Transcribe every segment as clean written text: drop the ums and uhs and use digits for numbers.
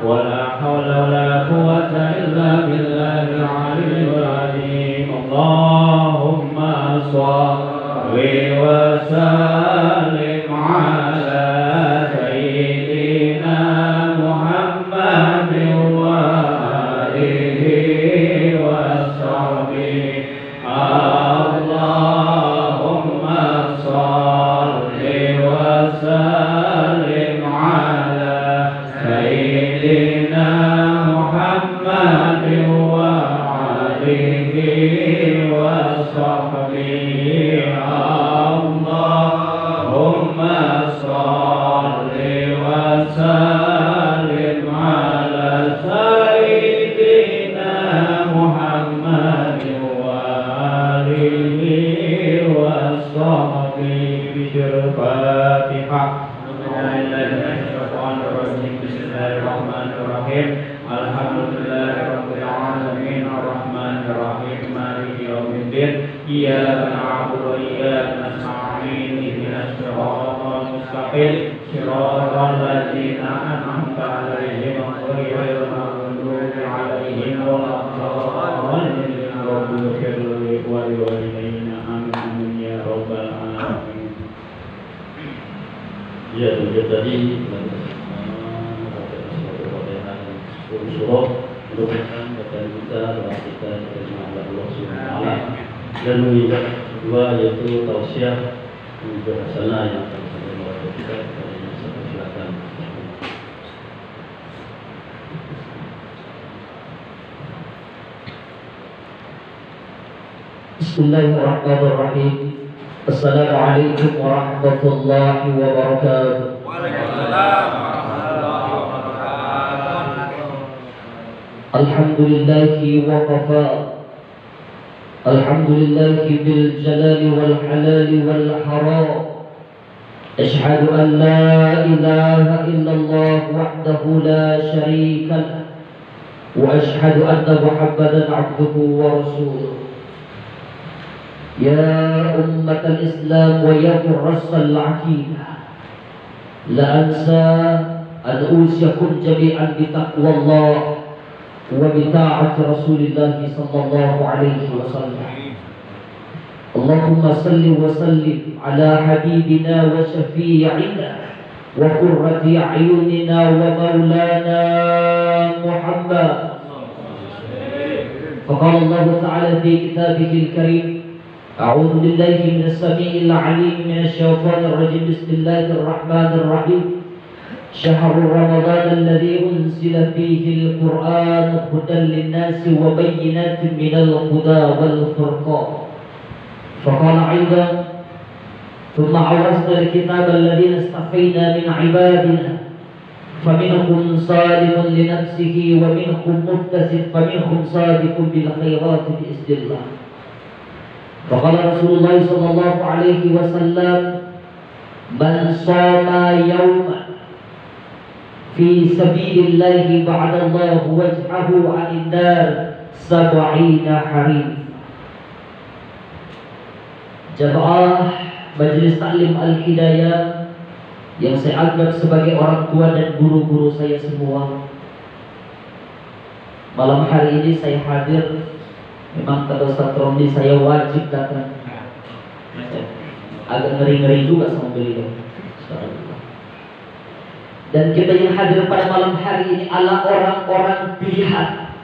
ولا حول ولا قوة إلا بالله العلي العظيم. اللهم صل وسلم على سيدنا محمد وآله وصحبه. اللهم صل وسلم على سيدنا محمد وآله وصحبه. اللهم صل وسلم على سيدنا محمد وآله وصحبه. الفاتحة. Bismillahirrahmanirrahim. Alhamdulillahirabbil alamin arrahmanir rahim maliki yaumiddin. Iyyaka na'budu wa iyyaka nasta'in ihdinas siratal mustaqim siratal ladzina an'amta 'alaihim ghairil maghdubi 'alaihim waladdallin. Rabbil walidayna amin ya rabbal alamin. Ya, tadi surah merupakan bacaan kita, doa kita diterima oleh Allah Subhanahu wa taala, dan mengingat kedua yaitu tausiah dan juga hasanah yang akan disampaikan oleh kita kepada yang silakan. Bismillahirrahmanirrahim. Assalamualaikum warahmatullahi wabarakatuh. Waalaikumsalam. Alhamdulillahi wa kafa. Alhamdulillahi bil jalali wal halali wal haram. Ashhadu an la ilaha illallah wahdahu la syarika lah. Wa ashhadu anna Muhammadan abduhu wa rasuluh. Ya ummatal Islam wa ya qurrasal aqidah, la ansa an usiyakum jami'an bi taqwallah wa bi ta'ati Rasulillah sallallahu alaihi wasallam. Allahumma salli wa sallim ala habibina wa syafi'ina wa qurrati a'yunina wa maulana Muhammad. Faqala Allah ta'ala fi kitabihil karim, أعوذ بالله من السميع العليم من الشيطان الرجيم. بسم الله الرحمن الرحيم. شهر رمضان الذي أنزل فيه القرآن هدى للناس وبينات من الهدى والفرقان. فقال أيضا ثم أورثنا الكتاب الذين اصطفينا من عبادنا فمنهم ظالم لنفسه ومنهم مقتصد ومنهم سابق بالخيرات بإذن الله. وقال رسول الله صلى الله عليه وسلم من صام يوما في سبيل الله بعد الله وجهه عن النار 70 حريم. Jamaah Majelis Taklim Al-Hidayah yang saya anggap sebagai orang tua dan guru-guru saya semua, malam hari ini saya hadir. Memang kata Ustaz Romli saya wajib datang. Agak ngeri-ngeri juga sama beliau. Dan kita yang hadir pada malam hari ini adalah orang-orang pilihan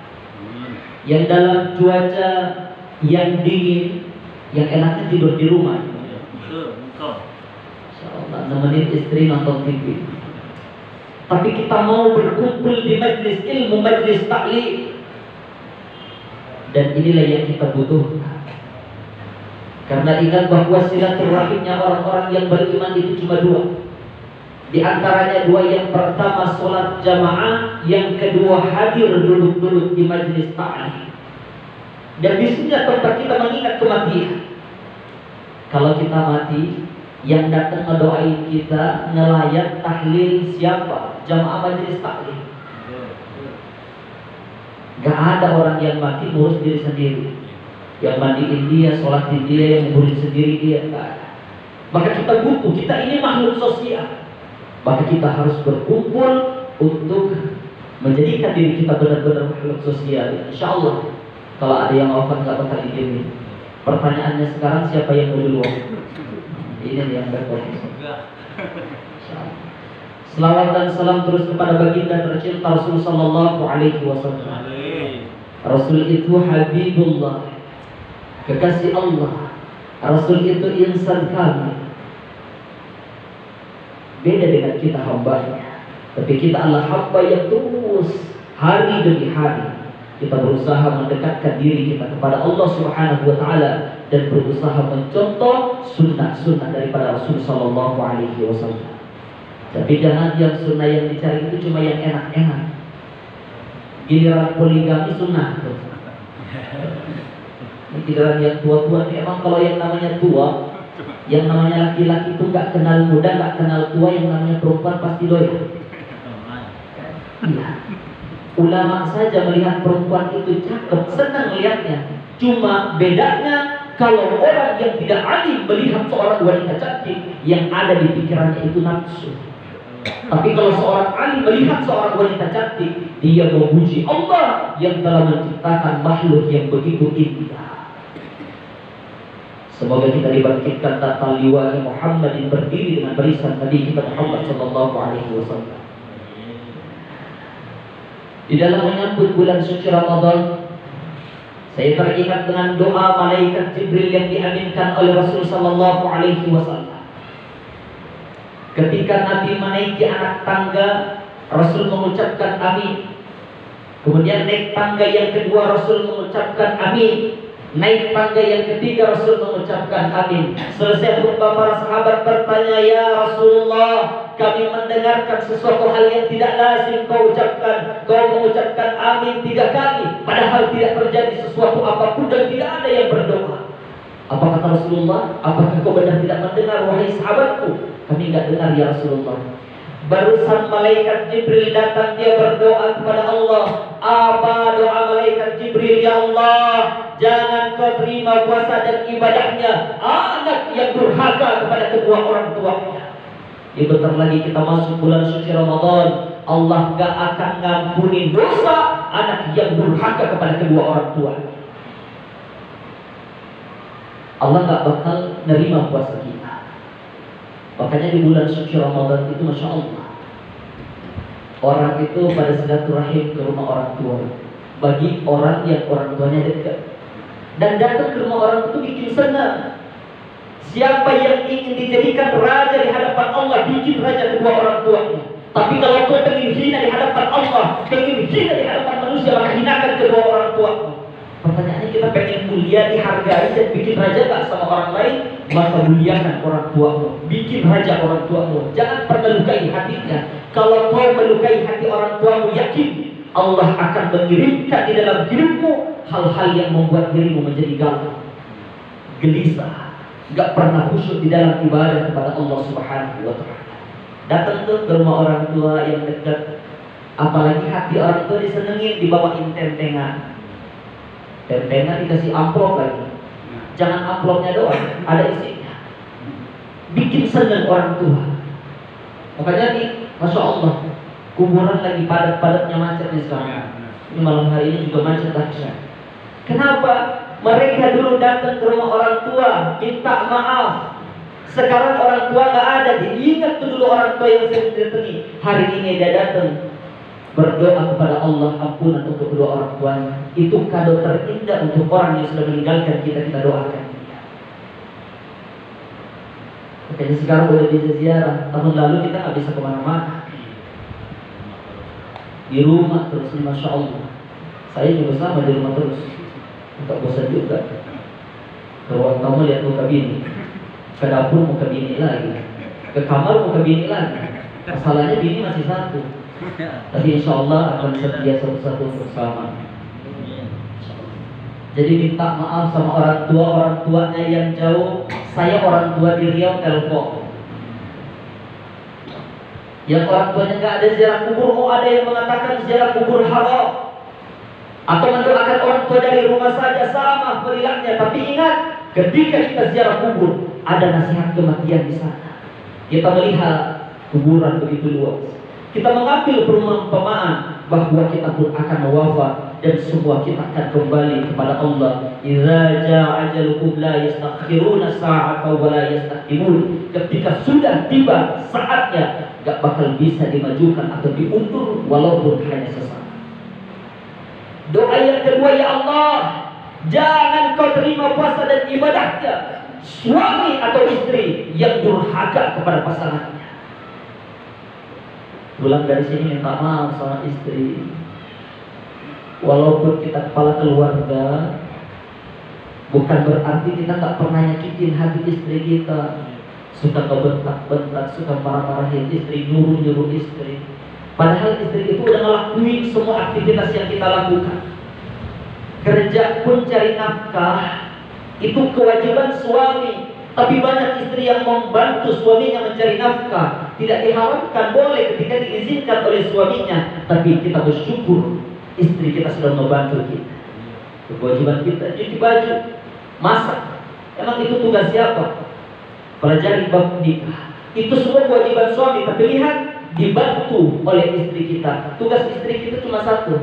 yang dalam cuaca yang dingin, yang enaknya tidur di rumah. Insyaallah nemenin istri nonton TV. Tapi kita mau berkumpul di majlis ilmu, majlis taklim. Dan inilah yang kita butuhkan. Karena ingat bahwa silaturahimnya orang-orang yang beriman itu cuma dua. Di antaranya dua, yang pertama sholat jamaah, yang kedua hadir duduk-duduk di majlis ta'lim. Dan di sini tempat kita mengingat kematian. Kalau kita mati, yang datang ngedoain kita, ngelayat tahlil siapa? Jamaah majlis ta'lim. Gak ada orang yang mati ngurus diri sendiri, yang mandiin dia, sholatin dia, yang ngurusin sendiri dia. Gak ada. Maka kita butuh, kita ini makhluk sosial. Maka kita harus berkumpul untuk menjadikan diri kita benar-benar makhluk sosial. Insya Allah kalau ada yang wafat nggak bakal izin. Pertanyaannya sekarang siapa yang mau duluan? Ini yang repot. Selawat dan salam terus kepada baginda tercinta Rasul sallallahu alaihi wasallam. Rasul itu Habibullah, kekasih Allah. Rasul itu insan kamil. Beda dengan kita hambanya, tapi kita adalah hamba yang terus hari demi hari kita berusaha mendekatkan diri kita kepada Allah Subhanahu wa taala dan berusaha mencontoh sunnah-sunnah daripada Rasul sallallahu alaihi wasallam. Tapi jangan yang sunnah yang dicari itu cuma yang enak-enak. Giliran poligami sunnah tuh. Giliran yang tua-tua ini emang kalau yang namanya tua, yang namanya laki-laki itu nggak kenal muda, nggak kenal tua, yang namanya perempuan pasti doyan. Iya. Ulama saja melihat perempuan itu cakep, senang melihatnya. Cuma bedanya kalau orang yang tidak alim melihat seorang wanita cantik, yang ada di pikirannya itu nafsu. Tapi kalau seorang alim melihat seorang wanita cantik, dia memuji Allah yang telah menciptakan makhluk yang begitu indah. Semoga kita dibangkitkan tata liwa'i Muhammadin berdiri dengan barisan Nabi kita Muhammad sallallahu alaihi wasallam. Di dalam menyambut bulan suci Ramadan, saya teringat dengan doa malaikat Jibril yang diaminkan oleh Rasul sallallahu alaihi wasallam. Ketika Nabi menaiki anak tangga, Rasul mengucapkan amin. Kemudian naik tangga yang kedua, Rasul mengucapkan amin. Naik tangga yang ketiga, Rasul mengucapkan amin. Selesai khutbah, para sahabat bertanya, ya Rasulullah, kami mendengarkan sesuatu hal yang tidak lazim kau ucapkan. Kau mengucapkan amin 3 kali, padahal tidak terjadi sesuatu apapun dan tidak ada yang berdoa. Apa kata Rasulullah? Apakah kau benar tidak mendengar, wahai sahabatku? Kami enggak dengar ya Rasulullah. Barusan malaikat Jibril datang, dia berdoa kepada Allah. Apa doa malaikat Jibril? Ya Allah, jangan kau terima puasa dan ibadahnya anak yang durhaka kepada kedua orang tuanya. Ya bentar lagi kita masuk bulan suci Ramadan. Allah gak akan ngampuni dosa anak yang durhaka kepada kedua orang tuanya. Allah gak bakal nerima puasa kita. Makanya di bulan suci Ramadan itu Masya Allah, orang itu pada silaturahim ke rumah orang tua. Bagi orang yang orang tuanya dekat, dan datang ke rumah orang itu bikin senang. Siapa yang ingin dijadikan raja di hadapan Allah, bikin raja kedua orang tuanya. Tapi kalau kau ingin hina di hadapan Allah, ingin hina di hadapan manusia, maka hinakan kedua orang tua. Pertanyaannya, kita pengen mulia, dihargai dan bikin raja gak sama orang lain, maka muliakan orang tuamu, bikin raja orang tuamu. Jangan pernah lukai hatinya. Kalau kau melukai hati orang tuamu, yakin Allah akan mengirimkan di dalam hidupmu hal-hal yang membuat dirimu menjadi galau, gelisah, gak pernah khusyuk di dalam ibadah kepada Allah Subhanahu wa ta'ala. Datang tuh ke rumah orang tua yang dekat, apalagi hati orang tua disenengin, dibawain tempengan. Tempengan dikasih amplop lagi. Jangan amplopnya doang, ada isinya. Bikin senang orang tua. Makanya nih, Masya Allah, kuburan lagi padat-padatnya macet nih sekarang. Ini malam hari ini juga macet dahsyat. Kenapa? Mereka dulu datang ke rumah orang tua, minta maaf. Sekarang orang tua gak ada. Diingat tuh dulu orang tua yang sering didatangi. Hari ini dia datang, berdoa kepada Allah ampunan untuk kedua orang tuanya. Itu kado terindah untuk orang yang sudah meninggalkan kita doakan dia. Makanya sekarang boleh bisa ziarah. Tahun lalu kita nggak bisa kemana-mana, di rumah terus. Masya Allah, saya juga sama di rumah terus, nggak bosan juga. Ke ruang tamu lihat muka bini, ke dapur muka bini lagi, ke kamar muka bini lagi. Masalahnya bini masih satu, tapi insya Allah akan setia satu-satu bersama. Jadi minta maaf sama orang tuanya yang jauh. Saya orang tua di Riau, telepon. Yang orang tuanya nggak ada ziarah kubur, oh ada yang mengatakan ziarah kubur haram, atau mendoakan orang tua dari rumah saja, sama perilakunya. Tapi ingat, ketika kita ziarah kubur, ada nasihat kematian di sana. Kita melihat kuburan begitu luas, kita mengambil perumpamaan bahwa kita pun akan wafat dan semua kita akan kembali kepada Allah. Idza jaa ajalukum la yastakhiruna sa'atan wa la yastaqdimun. Ketika sudah tiba saatnya, gak bakal bisa dimajukan atau diundur walaupun hanya sesaat. Doa yang kedua, ya Allah, jangan kau terima puasa dan ibadahnya suami atau istri yang durhaka kepada pasangannya. Pulang dari sini minta maaf sama istri. Walaupun kita kepala keluarga, bukan berarti kita tak pernah nyakitin hati istri kita. Suka kebentak-bentak, suka marah-marahin istri, nyuruh-nyuruh istri. Padahal istri itu udah ngelakuin semua aktivitas yang kita lakukan. Kerja pun cari nafkah, itu kewajiban suami. Tapi banyak istri yang membantu suaminya mencari nafkah. Tidak diharapkan, boleh ketika diizinkan oleh suaminya. Tapi kita bersyukur istri kita sudah membantu kita. Kewajiban kita cuci baju, masak. Emang itu tugas siapa? Pelajari bab nikah. Itu semua kewajiban suami. Tapi lihat, dibantu oleh istri kita. Tugas istri kita cuma satu,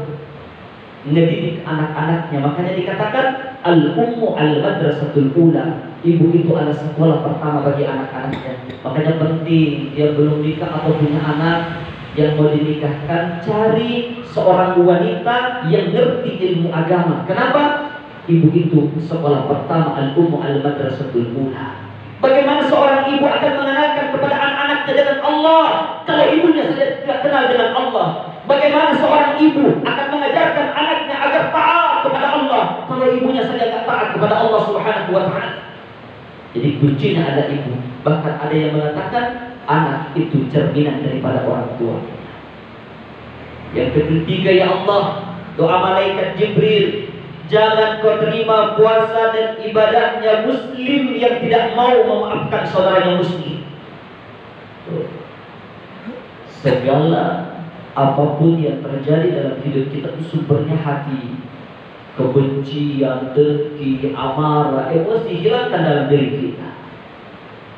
ngedidik anak-anaknya. Makanya dikatakan al-ummu al-madrasatul ula. Ibu itu adalah sekolah pertama bagi anak-anaknya. Makanya penting, dia belum nikah atau punya anak yang mau dinikahkan, cari seorang wanita yang ngerti ilmu agama. Kenapa? Ibu itu sekolah pertama, al-ummu al-madrasatul ula. Bagaimana seorang ibu akan mengenalkan kepada anak-anaknya dengan Allah kalau ibunya saja tidak kenal dengan Allah? Bagaimana seorang ibu akan mengajarkan anaknya agar taat kepada Allah kalau ibunya saja tidak taat kepada Allah Subhanahu wa ta'ala? Jadi kuncinya ada ibu. Bahkan ada yang mengatakan anak itu cerminan daripada orang tua. Yang ketiga, ya Allah, doa malaikat Jibril, jangan kau terima puasa dan ibadahnya muslim yang tidak mau memaafkan saudaranya muslim. Segala apapun yang terjadi dalam hidup kita itu sumbernya hati. Kebencian, dengki, amarah, emosi hilangkan dalam diri kita.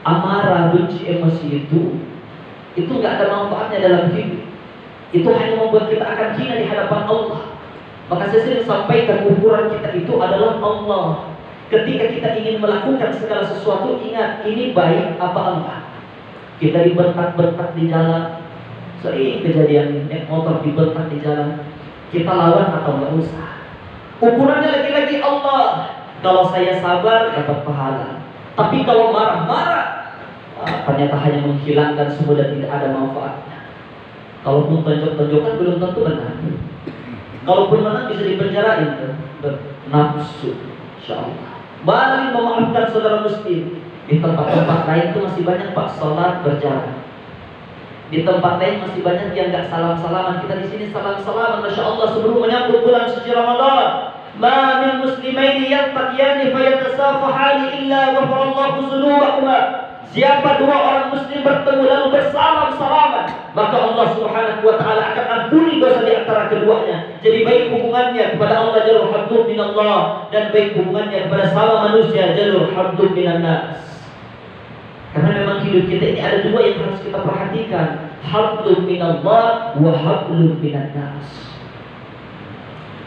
Amarah, benci, emosi itu nggak ada manfaatnya dalam hidup. Itu hanya membuat kita akan hina di hadapan Allah. Maka saya sering sampaikan, ukuran kita itu adalah Allah. Ketika kita ingin melakukan segala sesuatu, ingat ini baik apa enggak. Kita dibentak-bentak di jalan, sering kejadian naik motor dibentak di jalan, kita lawan atau enggak usah. Ukurannya lagi-lagi Allah. Kalau saya sabar dapat pahala. Tapi kalau marah-marah, ternyata hanya menghilangkan semua dan tidak ada manfaatnya. Kalaupun tonjok-tonjokan belum tentu benar. Kalaupun menang bisa dipenjarain. Nafsu, insyaallah. Mari memaafkan saudara muslim. Di tempat-tempat lain itu masih banyak Pak salat berjalan. Di tempat lain masih banyak yang nggak salam-salaman. Kita di sini salam-salaman, masya Allah, sebelum menyambut bulan suci Ramadan. Ma min muslimaini yaltaqiyani fayatasafahani illa ghafarallahu dzunubahuma. Siapa dua orang muslim bertemu lalu bersalam-salaman, maka Allah Subhanahu wa ta'ala akan ampuni dosa di antara keduanya. Jadi baik hubungannya kepada Allah jalur hablum minallah, dan baik hubungannya kepada sama manusia jalur hablum minannas. Karena memang hidup kita ini ada dua yang harus kita perhatikan, hablum minallah wa hablum minannas.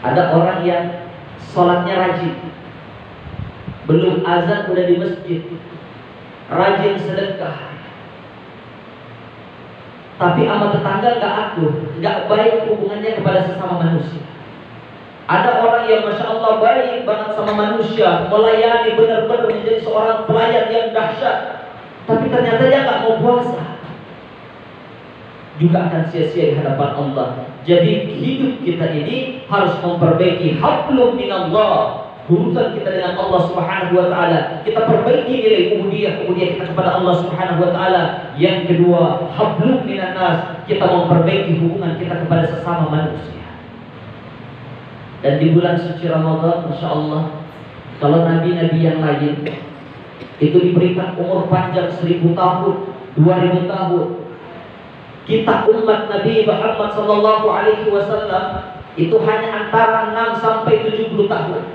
Ada orang yang sholatnya rajin, belum azan udah di masjid, rajin sedekah, tapi sama tetangga gak akur, gak baik hubungannya kepada sesama manusia. Ada orang yang masya Allah baik banget sama manusia, melayani benar-benar menjadi seorang pelayan yang dahsyat, tapi ternyata dia gak mau puasa, juga akan sia-sia di hadapan Allah. Jadi hidup kita ini harus memperbaiki hablum minallah, urusan kita dengan Allah Subhanahu wa ta'ala. Kita perbaiki nilai ubudiyah kita kepada Allah Subhanahu wa ta'ala. Yang kedua, hablum minannas, kita memperbaiki hubungan kita kepada sesama manusia. Dan di bulan suci Ramadan, masya Allah, kalau nabi-nabi yang lain itu diberikan umur panjang 1000 tahun, 2000 tahun, kita umat Nabi Muhammad sallallahu alaihi wasallam itu hanya antara 6 sampai 70 tahun.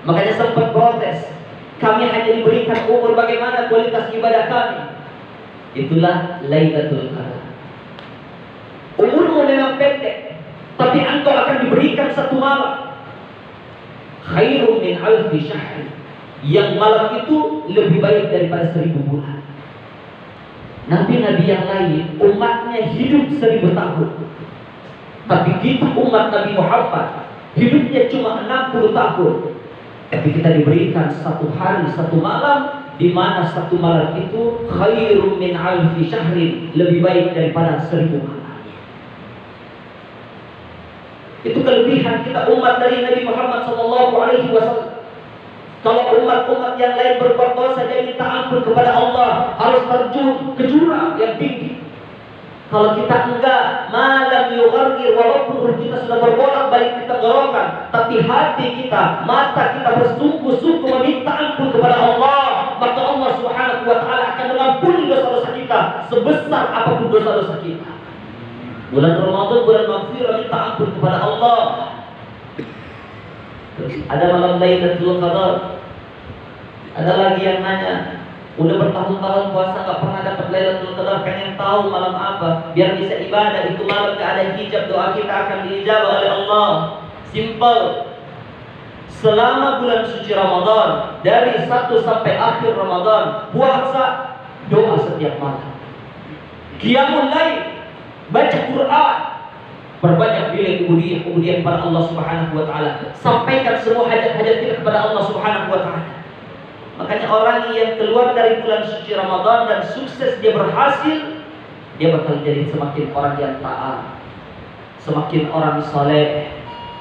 Makanya sempat protes, kami hanya diberikan umur, bagaimana kualitas ibadah kami? Itulah Lailatul Qadar. Umurmu memang pendek, Khairun min alfi syahr. Yang malam itu lebih baik daripada 1000 bulan. Nabi-nabi yang lain umatnya hidup 1000 tahun. Tapi kita umat Nabi Muhammad hidupnya cuma 60 tahun. Tapi kita diberikan 1 hari 1 malam, di mana 1 malam itu khairun min alfi syahrin, lebih baik daripada 1000 malam. Itu kelebihan kita umat dari Nabi Muhammad SAW. Kalau umat-umat yang lain berbuat dosa, dia minta ampun kepada Allah, harus terjun ke jurang yang tinggi. Kalau kita enggak, malam yughargir, walaupun ruh kita sudah berbolak-balik di tenggorokan, tapi hati kita, mata kita bersungguh-sungguh meminta ampun kepada Allah, maka Allah Subhanahu wa Ta'ala akan mengampuni dosa-dosa kita sebesar apapun dosa-dosa kita. Bulan Ramadan, bulan maghfirah, minta ampun kepada Allah. Ada malam Lailatul Qadar. Ada lagi yang nanya, udah bertahun-tahun puasa gak pernah dapat Lailatul Qadar, pengen tahu malam apa biar bisa ibadah. Itu malam gak ada hijab, doa kita akan diijabah oleh Allah. Simple. Selama bulan suci Ramadan, dari 1 sampai akhir Ramadan, puasa, doa setiap malam, qiyamul lail, baca Quran, berbanyak bila kemudian kepada Allah Subhanahu wa Ta'ala. Sampaikan semua hajat-hajat kita kepada Allah Subhanahu wa Ta'ala. Makanya orang yang keluar dari bulan suci Ramadan dan sukses, dia berhasil, dia bakal jadi semakin orang yang taat, semakin orang saleh.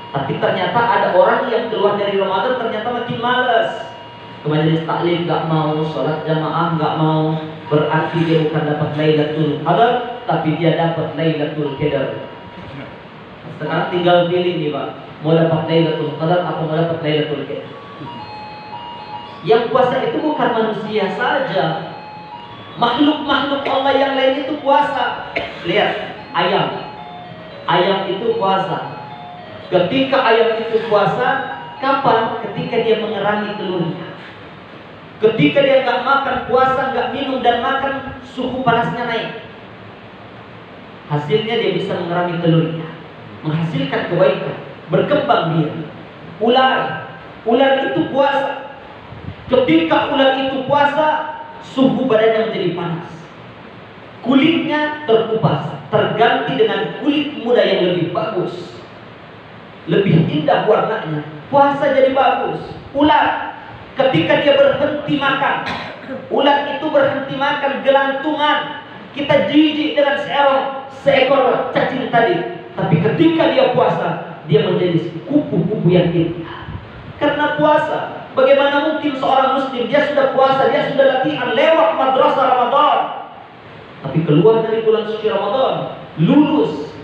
Tapi ternyata ada orang yang keluar dari Ramadan ternyata makin malas. Ke majelis taklim gak mau, sholat jamaah gak mau. Berarti dia bukan dapat Lailatul Qadar, tapi dia dapat Lailatul Qadar. Sekarang tinggal pilih nih Pak, mau dapat Lailatul Qadar atau mau dapat Lailatul Qadar. Yang puasa itu bukan manusia saja, makhluk-makhluk Allah yang lain itu puasa. Lihat, ayam itu puasa. Ketika ayam itu puasa, kapan? Ketika dia mengerami telurnya. Ketika dia nggak makan, puasa, nggak minum dan makan, suhu panasnya naik. Hasilnya dia bisa mengerami telurnya, menghasilkan kebaikan, berkembang dia. Ular itu puasa. Ketika ular itu puasa, suhu badannya menjadi panas, kulitnya terkupas, terganti dengan kulit muda yang lebih bagus, lebih indah warnanya. Puasa jadi bagus. Ular ketika dia berhenti makan, ular itu berhenti makan, gelantungan, kita jijik dengan seekor cacing tadi. Tapi ketika dia puasa, dia menjadi kupu-kupu yang indah. Karena puasa. Bagaimana mungkin seorang muslim, dia sudah puasa, dia sudah latihan lewat madrasah Ramadan, tapi keluar dari bulan suci Ramadan, lulus,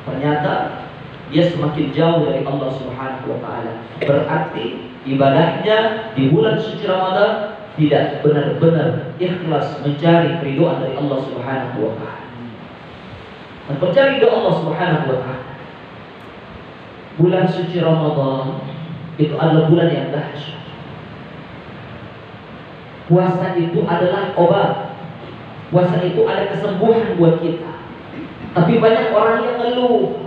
ternyata dia semakin jauh dari Allah Subhanahu wa Ta'ala. Berarti ibadahnya di bulan suci Ramadan tidak benar-benar ikhlas mencari ridhoan dari Allah Subhanahu wa Ta'ala. Dan mencari ridho Allah Subhanahu wa Ta'ala. Bulan suci Ramadan itu adalah bulan yang dahsyat. Puasa itu adalah obat. Puasa itu ada kesembuhan buat kita. Tapi banyak orang yang ngeluh.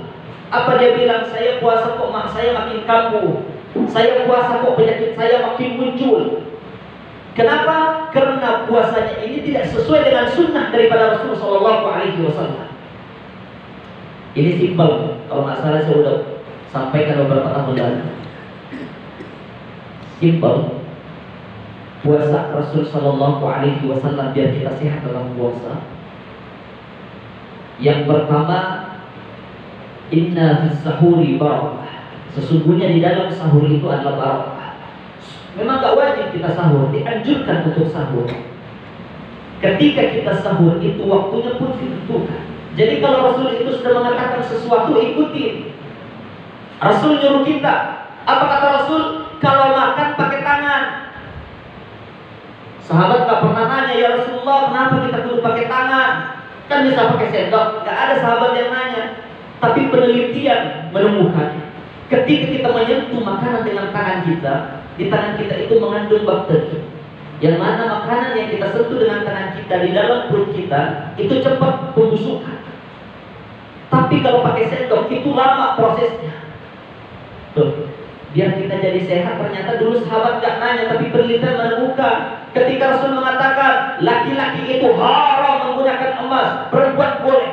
Apa dia bilang? Saya puasa kok mak saya makin kambuh. Saya puasa kok penyakit saya makin muncul. Kenapa? Karena puasanya ini tidak sesuai dengan sunnah daripada Rasulullah SAW. Ini simpel. Kalau nggak salah saya sudah sampaikan beberapa tahun lalu. Simpel. Puasa Rasul Sallallahu Alaihi Wasallam biar kita sehat dalam puasa. Yang pertama, inna fis sahuri barakah. Sesungguhnya di dalam sahur itu adalah barakah. Memang gak wajib kita sahur, dianjurkan untuk sahur. Ketika kita sahur itu waktunya pun ditentukan. Jadi kalau Rasul itu sudah mengatakan sesuatu, ikuti. Rasul nyuruh kita. Apa kata Rasul? Kalau makan pakai tangan. Sahabat gak pernah nanya, ya Rasulullah kenapa kita kudu pakai tangan? Kan bisa pakai sendok. Gak ada sahabat yang nanya. Tapi penelitian menemukan ketika kita menyentuh makanan dengan tangan kita, di tangan kita itu mengandung bakteri. Yang mana makanan yang kita sentuh dengan tangan kita di dalam perut kita itu cepat pembusukan. Tapi kalau pakai sendok itu lama prosesnya. Tuh. biar kita jadi sehat. Ternyata dulu sahabat gak nanya, tapi penelitian menemukan ketika Rasul mengatakan laki-laki itu haram menggunakan emas, perempuan boleh.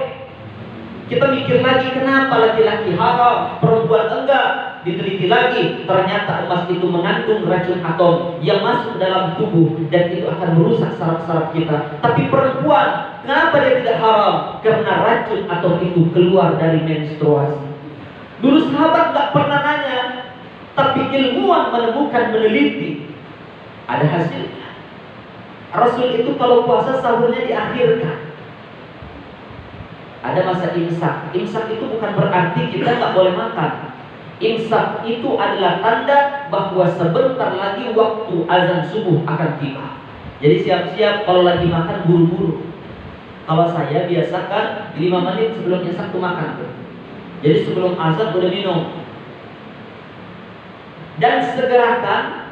Kita mikir lagi, kenapa laki-laki haram, perempuan enggak? Diteliti lagi, ternyata emas itu mengandung racun atom yang masuk dalam tubuh dan itu akan merusak saraf-saraf kita. Tapi perempuan, kenapa dia tidak haram? Karena racun atom itu keluar dari menstruasi. Dulu sahabat gak pernah nanya, tapi ilmuwan menemukan, meneliti, ada hasilnya. Rasul itu kalau puasa sahurnya diakhirkan. Ada masa imsak. Imsak itu bukan berarti kita nggak boleh makan. Imsak itu adalah tanda bahwa sebentar lagi waktu azan subuh akan tiba. Jadi siap-siap kalau lagi makan buru-buru. Kalau saya biasakan 5 menit sebelum imsak tuh makan. Jadi sebelum azan udah minum. Dan segerakan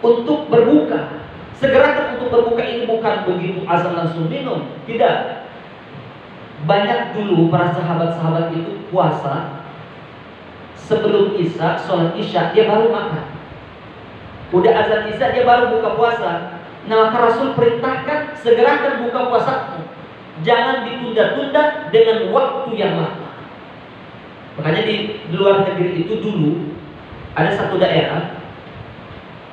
untuk berbuka. Segerakan untuk berbuka ini bukan begitu azan langsung minum. Tidak. Banyak dulu para sahabat-sahabat itu puasa sebelum isya, sholat isya dia baru makan. Udah azan isya dia baru buka puasa. Nah maka Rasul perintahkan segerakan buka puasamu. Jangan ditunda-tunda dengan waktu yang lama. Makanya di luar negeri itu dulu ada satu daerah,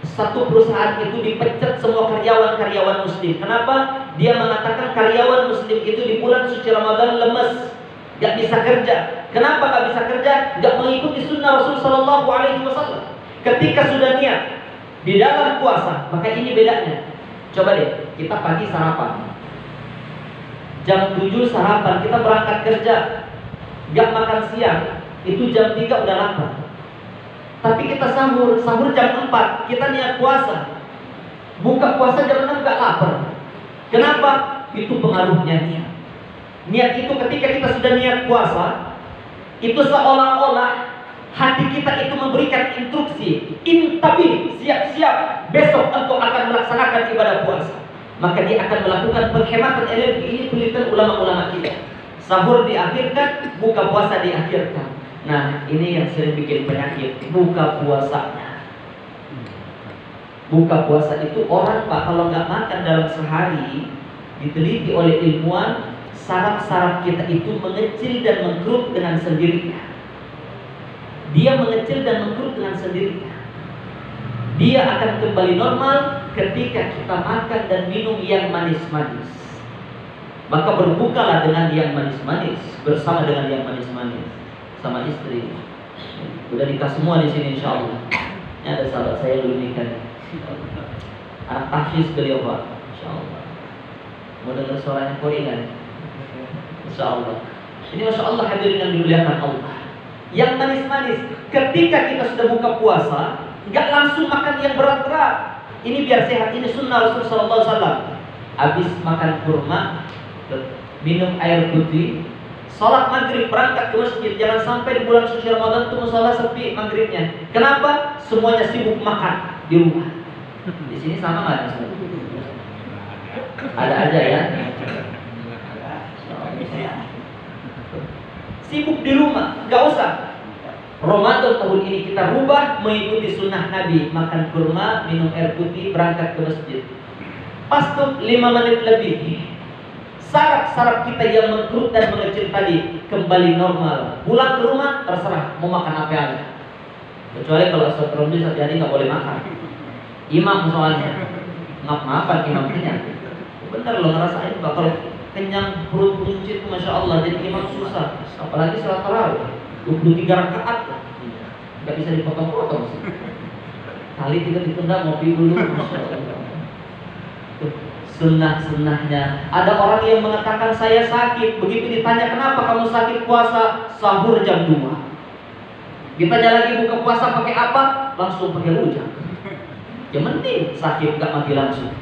satu perusahaan itu dipecat semua karyawan-karyawan muslim. Kenapa? Dia mengatakan karyawan muslim itu di bulan suci Ramadan lemes, gak bisa kerja. Kenapa gak bisa kerja? Gak mengikuti sunnah Rasul Sallallahu Alaihi Wasallam. Ketika sudah niat di dalam puasa, maka ini bedanya. Coba deh, kita pagi sarapan, jam 7 sarapan, kita berangkat kerja, gak makan siang, itu jam 3 udah lapar. Tapi kita sahur jam 4, kita niat puasa, buka puasa jam 6 gak lapar. Kenapa? Itu pengaruhnya niat. Niat itu ketika kita sudah niat puasa, itu seolah-olah hati kita itu memberikan instruksi, intabi, siap-siap, besok engkau akan melaksanakan ibadah puasa. Maka dia akan melakukan penghematan energi. Ini penelitian ulama-ulama kita. Sahur diakhirkan, buka puasa diakhirkan. Nah ini yang sering bikin penyakit, buka puasanya. Buka puasa itu orang Pak kalau nggak makan dalam sehari, diteliti oleh ilmuwan, saraf-saraf kita itu mengecil dan mengkerut dengan sendirinya. Dia mengecil dan mengkerut dengan sendirinya. Dia akan kembali normal ketika kita makan dan minum yang manis-manis. Maka berbukalah dengan yang manis-manis, bersama dengan yang manis-manis, sama istri. Udah nikah semua di sini insya Allah. Ini ada sahabat saya dulu nikah. Anak tahfiz beliau Pak, insya Allah. Mau dengar suaranya kau ingat? Insya Allah. Ini masya Allah hadirin yang dimuliakan Allah. Yang manis-manis. Ketika kita sudah buka puasa, nggak langsung makan yang berat-berat. Ini biar sehat. Ini sunnah Rasulullah SAW. Habis makan kurma, minum air putih, sholat maghrib, berangkat ke masjid. Jangan sampai di bulan suci Ramadan itu musola sepi maghribnya. Kenapa? Semuanya sibuk makan di rumah. Di sini sama nggak? Ada aja ya. Sibuk di rumah, nggak usah. Ramadan tahun ini kita rubah mengikuti sunnah Nabi, makan kurma, minum air putih, berangkat ke masjid. Pas tuh 5 menit lebih, saraf-saraf kita yang mengkerut dan mengecil tadi kembali normal. Pulang ke rumah terserah mau makan apa aja. Kecuali kalau setelah satu hari nggak boleh makan. Imam soalnya maaf-maafan imamnya. Bener lo ngerasain Pak, kalau kenyang perut buncit itu masya Allah jadi imam susah. Apalagi salat tarawih 23 rakaat nggak bisa dipotong-potong sih. Kali kita ditunda ngopi dulu masya Allah. Sunnah-sunnahnya. Ada orang yang mengatakan saya sakit, begitu ditanya kenapa kamu sakit puasa, sahur jam 2. Ditanya lagi buka puasa pakai apa, langsung pakai rujak. Ya mending sakit gak mati langsung.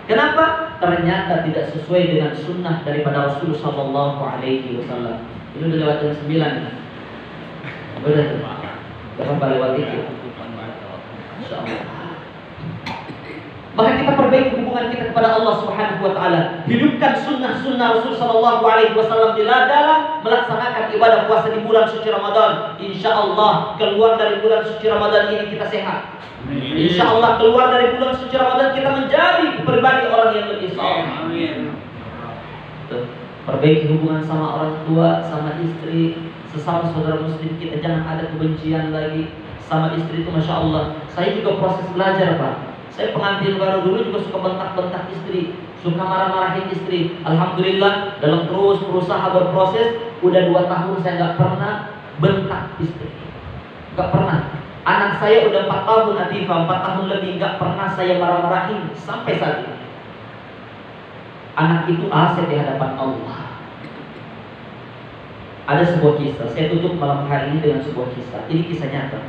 Kenapa? Ternyata tidak sesuai dengan sunnah daripada Rasulullah Sallallahu Alaihi Wasallam. Ini udah lewat jam 9. Udah berapa lewat itu? Insyaallah. Maka kita perbaiki hubungan kita kepada Allah Subhanahu wa taala. Hidupkan sunnah-sunnah Rasul sallallahu alaihi wasallam dalam melaksanakan ibadah puasa di bulan suci Ramadan. Insyaallah keluar dari bulan suci Ramadan ini kita sehat. Insyaallah keluar dari bulan suci Ramadan kita menjadi pribadi orang yang lebih saleh. Amin. Perbaiki hubungan sama orang tua, sama istri, sesama saudara muslim kita, jangan ada kebencian lagi. Sama istri itu Masya Allah, saya juga proses belajar Pak. Saya pengantin baru dulu juga suka bentak-bentak istri, suka marah-marahin istri. Alhamdulillah dalam terus berusaha berproses, udah 2 tahun saya nggak pernah bentak istri, nggak pernah. Anak saya udah 4 tahun Atifah, 4 tahun lebih, nggak pernah saya marah-marahin sampai saat ini. Anak itu aset di hadapan Allah. Ada sebuah kisah, saya tutup malam hari ini dengan sebuah kisah. Ini kisah nyata.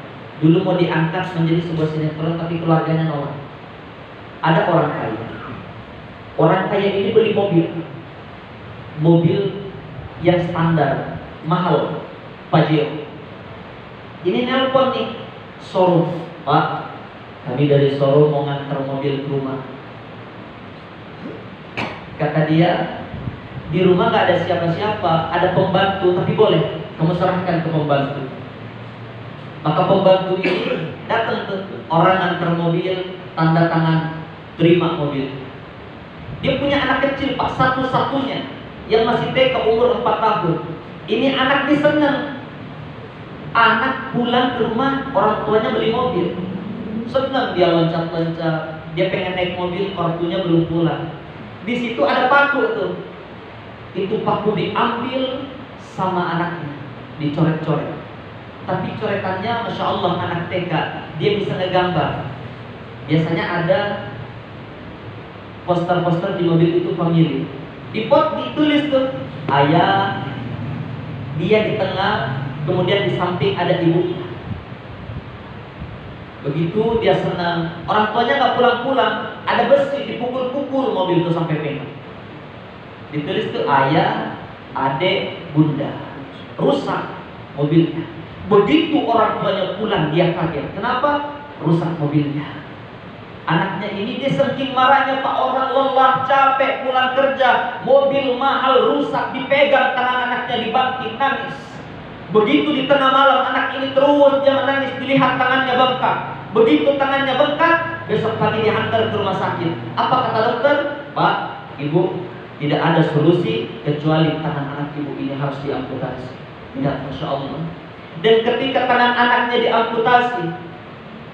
Dulu mau diangkat menjadi sebuah sinetron, tapi keluarganya nolak. Ada orang kaya. Orang kaya ini beli mobil yang standar, mahal, Pajero. Ini nelpon nih, showroom, Pak, kami dari showroom mau ngantar mobil ke rumah. Kata dia, di rumah nggak ada siapa-siapa, ada pembantu, tapi boleh kamu serahkan ke pembantu. Maka pembantu ini datang ke orang ngantar mobil, tanda tangan, terima mobil. Dia punya anak kecil Pak, satu-satunya yang masih TK umur 4 tahun. Ini anak dia senang. Anak pulang ke rumah, orang tuanya beli mobil. Senang dia loncat-loncat, dia pengen naik mobil, orang tuanya belum pulang. Di situ ada paku tuh. Itu paku diambil sama anaknya, dicoret-coret. Tapi coretannya Masya Allah anak TK, dia bisa ngegambar. Biasanya ada poster-poster di mobil itu family. Ditulis tuh ayah, dia di tengah, kemudian di samping ada ibunya. Begitu dia senang, orang tuanya nggak pulang-pulang, ada besi dipukul-pukul mobil itu sampai pecah. Ditulis tuh ayah, adik, bunda. Rusak mobilnya. Begitu orang tuanya pulang, dia kaget. Kenapa? Rusak mobilnya. Anaknya ini dia saking marahnya, Pak, orang lelah, capek, pulang kerja, mobil mahal rusak, dipegang tangan anaknya, dibangkit, nangis. Begitu di tengah malam anak ini terus dia menangis, dilihat tangannya bengkak. Begitu tangannya bengkak, besok pagi dihantar ke rumah sakit. Apa kata dokter? Pak, ibu, tidak ada solusi kecuali tangan anak ibu ini harus diamputasi. Lihat, Masya Allah. Dan ketika tangan anaknya diamputasi,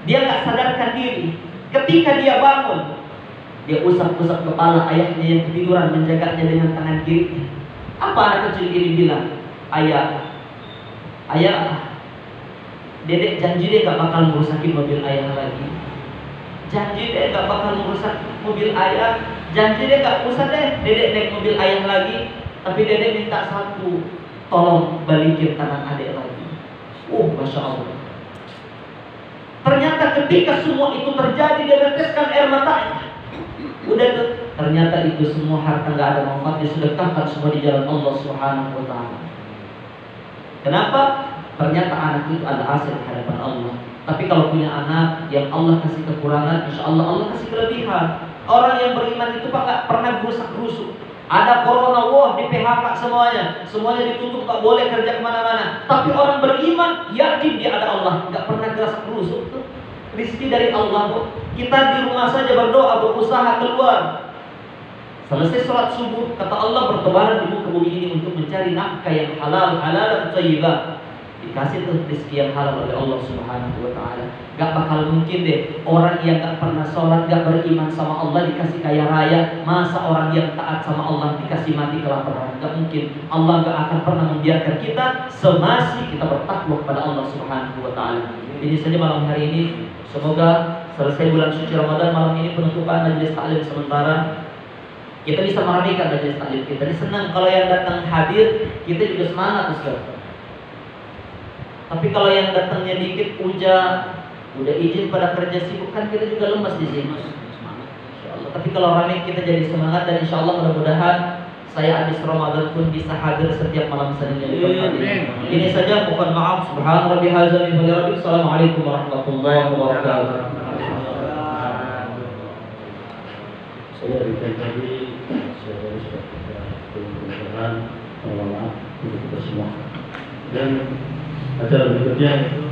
dia nggak sadarkan diri. Ketika dia bangun, dia usap-usap kepala ayahnya yang ketiduran, menjaganya dengan tangan kirinya. Apa anak kecil ini bilang? Ayah, dedek janji deh gak bakal merusakin mobil ayah lagi. Janji deh gak bakal merusak mobil ayah. Janji deh gak usah deh dedek naik mobil ayah lagi. Tapi dedek minta satu, tolong balikin tangan adik lagi. Masya Allah. Ternyata ketika semua itu terjadi, dia neteskan air matanya. Udah tuh, ternyata itu semua harta gak ada manfaat, disedekahkan semua di jalan Allah Subhanahu wa ta'ala. Kenapa? Ternyata anak itu ada aset di hadapan Allah. Tapi kalau punya anak yang Allah kasih kekurangan, insya Allah Allah kasih kelebihan. Orang yang beriman itu Pak gak pernah gerusak-gerusuk. Ada corona, wah di PHK semuanya ditutup, gak boleh kerja kemana-mana. Tapi orang beriman yakin dia ada Allah, gak pernah gerusak-gerusuk tuh. Rizki dari Allah tuh. Kita di rumah saja berdoa, berusaha keluar. Selesai sholat subuh, kata Allah, bertebaran di muka bumi ini untuk mencari nafkah yang halal dan thayyibah. Dikasih tuh rezeki yang halal oleh Allah Subhanahu wa ta'ala. Gak bakal mungkin deh orang yang gak pernah sholat, gak beriman sama Allah dikasih kaya raya. Masa orang yang taat sama Allah dikasih mati kelaparan? Gak mungkin. Allah gak akan pernah membiarkan kita semasi kita bertakwa kepada Allah Subhanahu wa ta'ala. Ini saja malam hari ini. Semoga selesai bulan suci Ramadan, malam ini penutupan majelis taklim sementara, kita bisa meramaikan majelis taklim kita. Ini senang kalau yang datang hadir, kita juga semangat Ustaz. Tapi kalau yang datangnya dikit, udah izin pada kerja sibuk, kan kita juga lemas di sini. Insyaallah. Tapi kalau ramai kita jadi semangat, dan insyaallah mudah-mudahan saya habis Ramadan pun bisa hadir setiap malam Senin. Ini saja, mohon maaf. Subhan rabbi hazal min rabbi. Assalamualaikum warahmatullahi wabarakatuh. saya berikan tadi saya harus kita kemudahan, mohon maaf untuk kita semua. Dan acara berikutnya itu